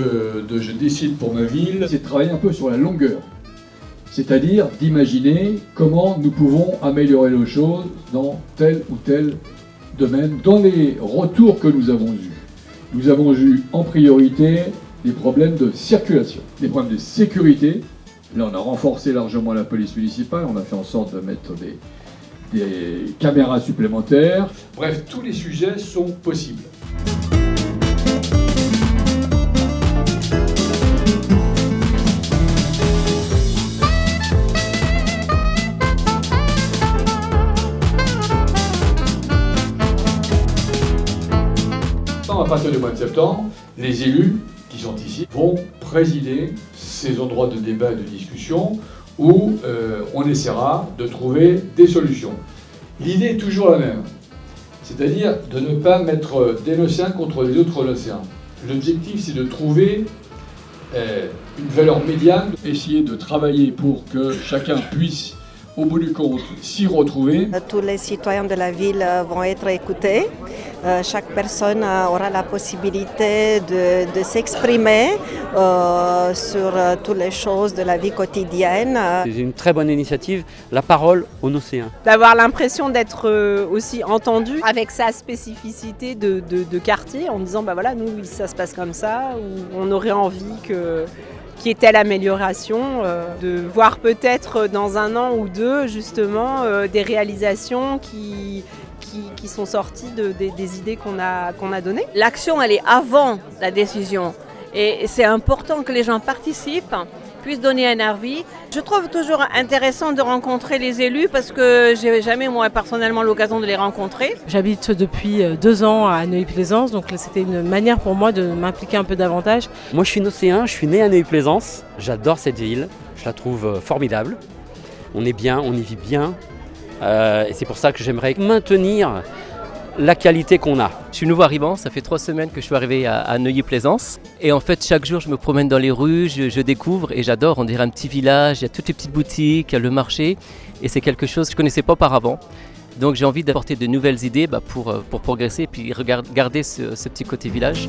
de Je décide pour ma ville, c'est de travailler un peu sur la longueur. C'est-à-dire d'imaginer comment nous pouvons améliorer les choses dans tel ou tel domaine. Dans les retours que nous avons eu en priorité des problèmes de circulation, des problèmes de sécurité. Là, on a renforcé largement la police municipale, on a fait en sorte de mettre des caméras supplémentaires. Bref, tous les sujets sont possibles. À partir du mois de septembre, les élus qui sont ici vont présider ces endroits de débat et de discussion où on essaiera de trouver des solutions. L'idée est toujours la même, c'est-à-dire de ne pas mettre des Locéens contre les autres Locéens. L'objectif, c'est de trouver une valeur médiane, essayer de travailler pour que chacun puisse, au bout du compte, s'y retrouver. Tous les citoyens de la ville vont être écoutés. Chaque personne aura la possibilité de s'exprimer sur toutes les choses de la vie quotidienne. C'est une très bonne initiative, la parole aux Nocéens. D'avoir l'impression d'être aussi entendu avec sa spécificité de quartier, en disant bah voilà, nous ça se passe comme ça, ou on aurait envie qu'il y ait telle amélioration, de voir peut-être dans un an ou deux justement des réalisations qui sont sorties des idées qu'on a données. L'action, elle est avant la décision. Et c'est important que les gens participent, puissent donner un avis. Je trouve toujours intéressant de rencontrer les élus parce que j'ai jamais, moi, personnellement, l'occasion de les rencontrer. J'habite depuis 2 ans à Neuilly-Plaisance, donc c'était une manière pour moi de m'impliquer un peu davantage. Moi, je suis Nocéen, je suis né à Neuilly-Plaisance. J'adore cette ville, je la trouve formidable. On est bien, on y vit bien. Et c'est pour ça que j'aimerais maintenir la qualité qu'on a. Je suis nouveau arrivant, ça fait 3 semaines que je suis arrivé à Neuilly-Plaisance. Et en fait, chaque jour, je me promène dans les rues, je découvre et j'adore. On dirait un petit village, il y a toutes les petites boutiques, il y a le marché. Et c'est quelque chose que je ne connaissais pas auparavant. Donc j'ai envie d'apporter de nouvelles idées pour progresser et puis garder ce petit côté village.